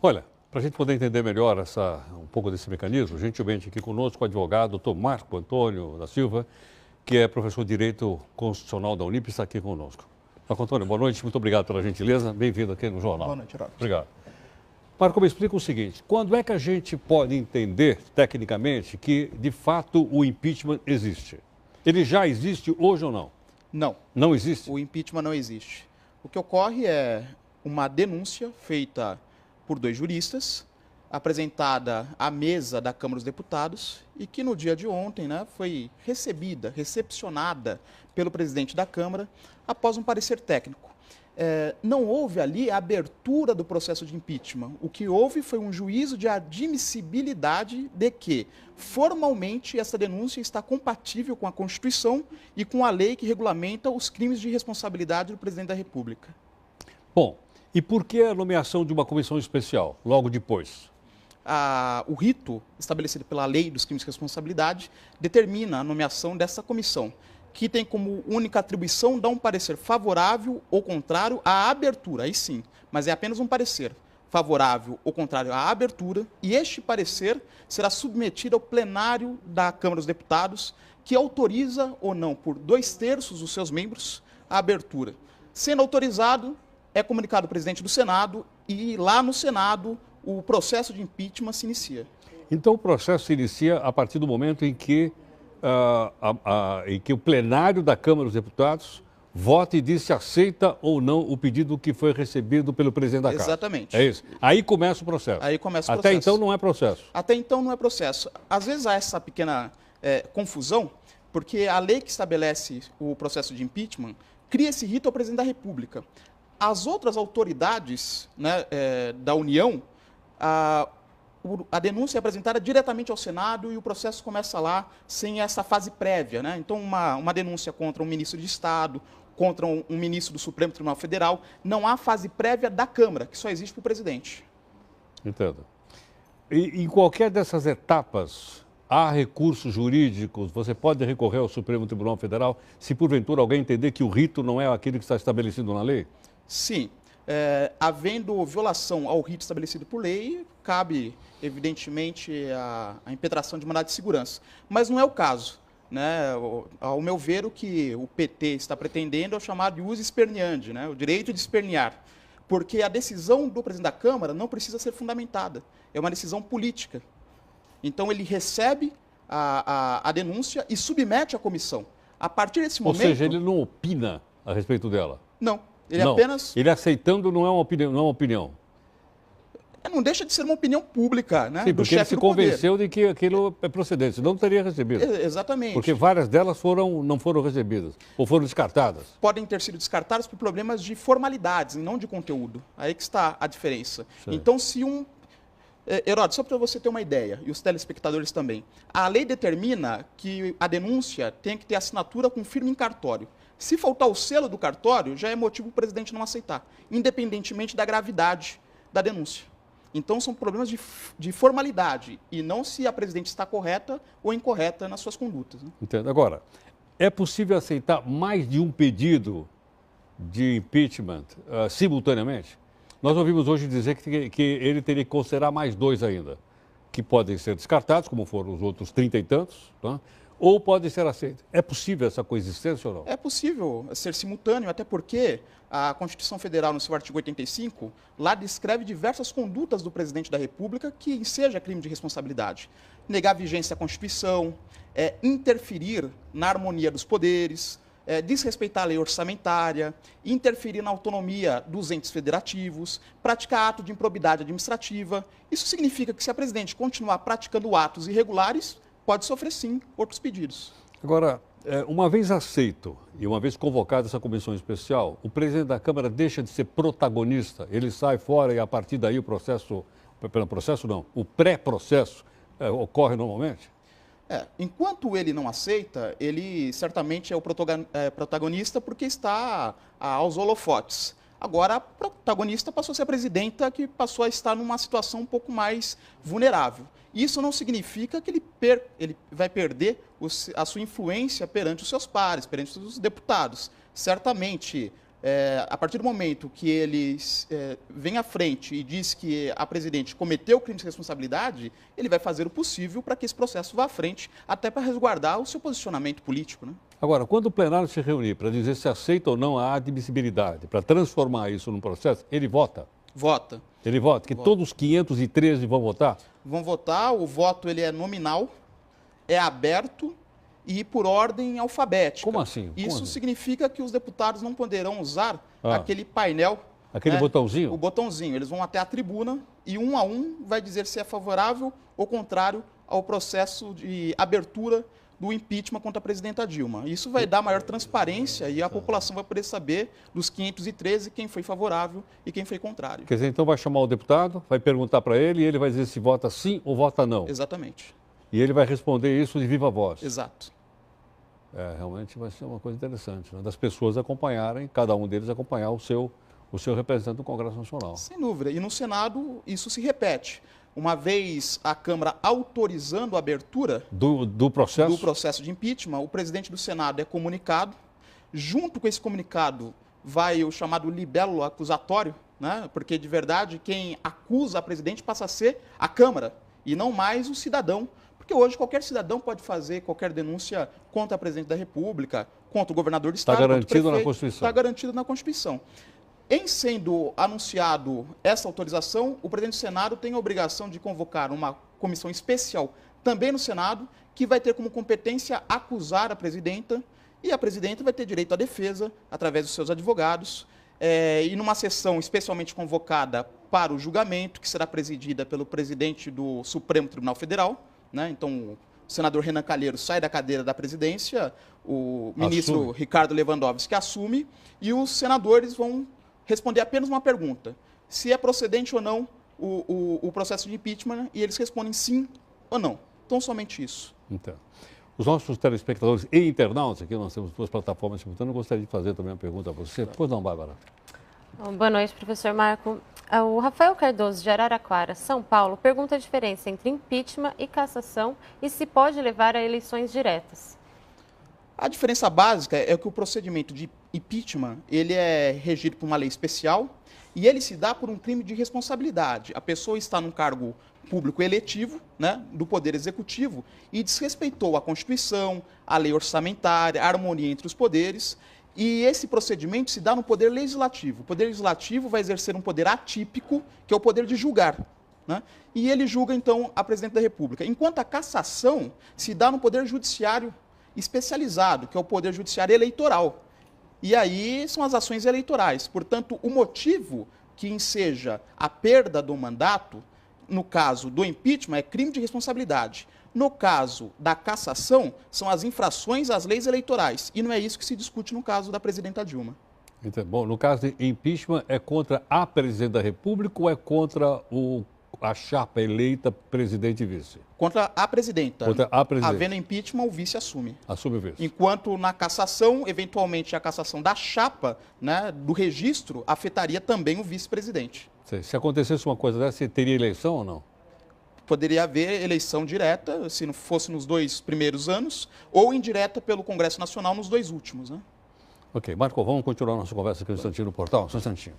Olha, para a gente poder entender melhor um pouco desse mecanismo, gentilmente aqui conosco o advogado Dr. Marco Antônio da Silva, que é professor de Direito Constitucional da Unip, está aqui conosco. Marco Antônio, boa noite, muito obrigado pela gentileza, bem-vindo aqui no Jornal. Boa noite, Geraldo. Obrigado. Marco, me explica o seguinte, quando é que a gente pode entender, tecnicamente, que de fato o impeachment existe? Ele já existe hoje ou não? Não. Não existe? O impeachment não existe. O que ocorre é uma denúncia feita por 2 juristas, apresentada à mesa da Câmara dos Deputados e que no dia de ontem, foi recepcionada pelo presidente da Câmara após um parecer técnico. Não houve ali a abertura do processo de impeachment. O que houve foi um juízo de admissibilidade de que, formalmente, essa denúncia está compatível com a Constituição e com a lei que regulamenta os crimes de responsabilidade do presidente da República. Bom, e por que a nomeação de uma comissão especial, logo depois? O rito estabelecido pela lei dos crimes de responsabilidade determina a nomeação dessa comissão, que tem como única atribuição dar um parecer favorável ou contrário à abertura, aí sim, mas é apenas um parecer favorável ou contrário à abertura, e este parecer será submetido ao plenário da Câmara dos Deputados, que autoriza ou não, por 2/3 dos seus membros, a abertura. Sendo autorizado, é comunicado ao presidente do Senado e lá no Senado o processo de impeachment se inicia. Então o processo se inicia a partir do momento em que o plenário da Câmara dos Deputados vota e diz se aceita ou não o pedido que foi recebido pelo presidente da Casa. Exatamente. É isso. Aí começa o processo. Aí começa o Até processo. então não é processo. Até então não é processo. Às vezes há essa pequena confusão, porque a lei que estabelece o processo de impeachment cria esse rito ao presidente da República. As outras autoridades da União, a denúncia é apresentada diretamente ao Senado e o processo começa lá sem essa fase prévia. Então, uma denúncia contra um ministro de Estado, contra um ministro do Supremo Tribunal Federal, não há fase prévia da Câmara, que só existe para o presidente. Entendo. E em qualquer dessas etapas, há recursos jurídicos, você pode recorrer ao Supremo Tribunal Federal se porventura alguém entender que o rito não é aquele que está estabelecido na lei? Sim. Havendo violação ao rito estabelecido por lei, cabe, evidentemente, a impetração de mandado de segurança. Mas não é o caso. Ao meu ver, o que o PT está pretendendo é o chamado ius esperneandi, o direito de espernear. Porque a decisão do presidente da Câmara não precisa ser fundamentada. É uma decisão política. Então, ele recebe a denúncia e submete à comissão. A partir desse momento... Ou seja, ele não opina a respeito dela? Não. Ele aceitando não é uma opinião. Não deixa de ser uma opinião pública, Sim, porque ele se convenceu de que aquilo é procedente, senão não teria recebido. Exatamente. Porque várias delas não foram recebidas, ou foram descartadas. Podem ter sido descartadas por problemas de formalidades, e não de conteúdo. Aí que está a diferença. Sim. Então, Heródoto, só para você ter uma ideia, e os telespectadores também, a lei determina que a denúncia tem que ter assinatura com firma em cartório. Se faltar o selo do cartório, já é motivo para o presidente não aceitar, independentemente da gravidade da denúncia. Então, são problemas de formalidade, e não se a presidente está correta ou incorreta nas suas condutas. Entendo. Agora, é possível aceitar mais de um pedido de impeachment simultaneamente? Nós ouvimos hoje dizer que ele teria que considerar mais 2 ainda, que podem ser descartados, como foram os outros 30 e tantos, tá? Ou pode ser aceito. É possível essa coexistência ou não? É possível ser simultâneo, até porque a Constituição Federal, no seu artigo 85, lá descreve diversas condutas do presidente da República que enseja crime de responsabilidade. Negar vigência à Constituição, interferir na harmonia dos poderes, desrespeitar a lei orçamentária, interferir na autonomia dos entes federativos, praticar ato de improbidade administrativa. Isso significa que se a presidente continuar praticando atos irregulares, pode sofrer, sim, outros pedidos. Agora, uma vez aceito e uma vez convocada essa comissão especial, o presidente da Câmara deixa de ser protagonista, ele sai fora e a partir daí o pré-processo ocorre normalmente? Enquanto ele não aceita, ele certamente é o protagonista porque está aos holofotes. Agora, a protagonista passou a ser a presidenta, que passou a estar numa situação um pouco mais vulnerável. Isso não significa que ele vai perder a sua influência perante os seus pares, perante os deputados. Certamente, A partir do momento que ele vem à frente e diz que a presidente cometeu crime de responsabilidade, ele vai fazer o possível para que esse processo vá à frente, até para resguardar o seu posicionamento político, né? Agora, quando o plenário se reunir para dizer se aceita ou não a admissibilidade, para transformar isso num processo, ele vota? Vota. Ele vota? Que todos os 513 vão votar? Vão votar, o voto ele é nominal, é aberto e por ordem alfabética. Como assim? Isso significa que os deputados não poderão usar aquele painel. Aquele botãozinho? O botãozinho. Eles vão até a tribuna e um a um vai dizer se é favorável ou contrário ao processo de abertura do impeachment contra a presidenta Dilma. Isso vai dar maior transparência e a população vai poder saber dos 513 quem foi favorável e quem foi contrário. Quer dizer, então vai chamar o deputado, vai perguntar para ele e ele vai dizer se vota sim ou vota não. Exatamente. E ele vai responder isso de viva voz. Exato. Realmente vai ser uma coisa interessante, né? Das pessoas acompanharem, cada um deles acompanhar o seu representante no Congresso Nacional. Sem dúvida. E no Senado isso se repete. Uma vez a Câmara autorizando a abertura do processo de impeachment, o presidente do Senado é comunicado. Junto com esse comunicado vai o chamado libelo acusatório, né? Porque de verdade quem acusa a presidente passa a ser a Câmara e não mais o cidadão. Porque hoje qualquer cidadão pode fazer qualquer denúncia contra a presidente da República, contra o governador do Estado. Está garantido na Constituição. Está garantido na Constituição. Em sendo anunciado essa autorização, o presidente do Senado tem a obrigação de convocar uma comissão especial também no Senado, que vai ter como competência acusar a presidenta, e a presidenta vai ter direito à defesa através dos seus advogados, e numa sessão especialmente convocada para o julgamento, que será presidida pelo presidente do Supremo Tribunal Federal, né? Então, o senador Renan Calheiros sai da cadeira da presidência, o ministro Ricardo Lewandowski assume, e os senadores vão responder apenas uma pergunta: se é procedente ou não o processo de impeachment, e eles respondem sim ou não. Então, somente isso. Então, os nossos telespectadores e internautas, aqui nós temos duas plataformas simultâneas, eu gostaria de fazer também uma pergunta a você. Pois não, Bárbara? Boa noite, professor Marco. O Rafael Cardoso, de Araraquara, São Paulo, pergunta a diferença entre impeachment e cassação e se pode levar a eleições diretas. A diferença básica é que o procedimento de impeachment ele é regido por uma lei especial e ele se dá por um crime de responsabilidade. A pessoa está num cargo público eletivo, né, do Poder Executivo e desrespeitou a Constituição, a lei orçamentária, a harmonia entre os poderes. E esse procedimento se dá no Poder Legislativo. O Poder Legislativo vai exercer um poder atípico, que é o poder de julgar, né? E ele julga, então, a presidente da República. Enquanto a cassação se dá no Poder Judiciário especializado, que é o Poder Judiciário Eleitoral. E aí são as ações eleitorais. Portanto, o motivo que enseja a perda do mandato, no caso do impeachment, é crime de responsabilidade. No caso da cassação, são as infrações às leis eleitorais. E não é isso que se discute no caso da presidenta Dilma. Então, bom, no caso de impeachment, é contra a presidente da República ou é contra a chapa eleita presidente e vice? Contra a presidenta. Contra a presidente. Havendo impeachment, o vice assume. Assume o vice. Enquanto na cassação, eventualmente a cassação da chapa, né, do registro, afetaria também o vice-presidente. Se acontecesse uma coisa dessa, você teria eleição ou não? Poderia haver eleição direta, se não fosse nos 2 primeiros anos, ou indireta pelo Congresso Nacional nos 2 últimos, né? Ok, Marco, vamos continuar nossa conversa aqui no Instantinho no Portal? Só um instantinho.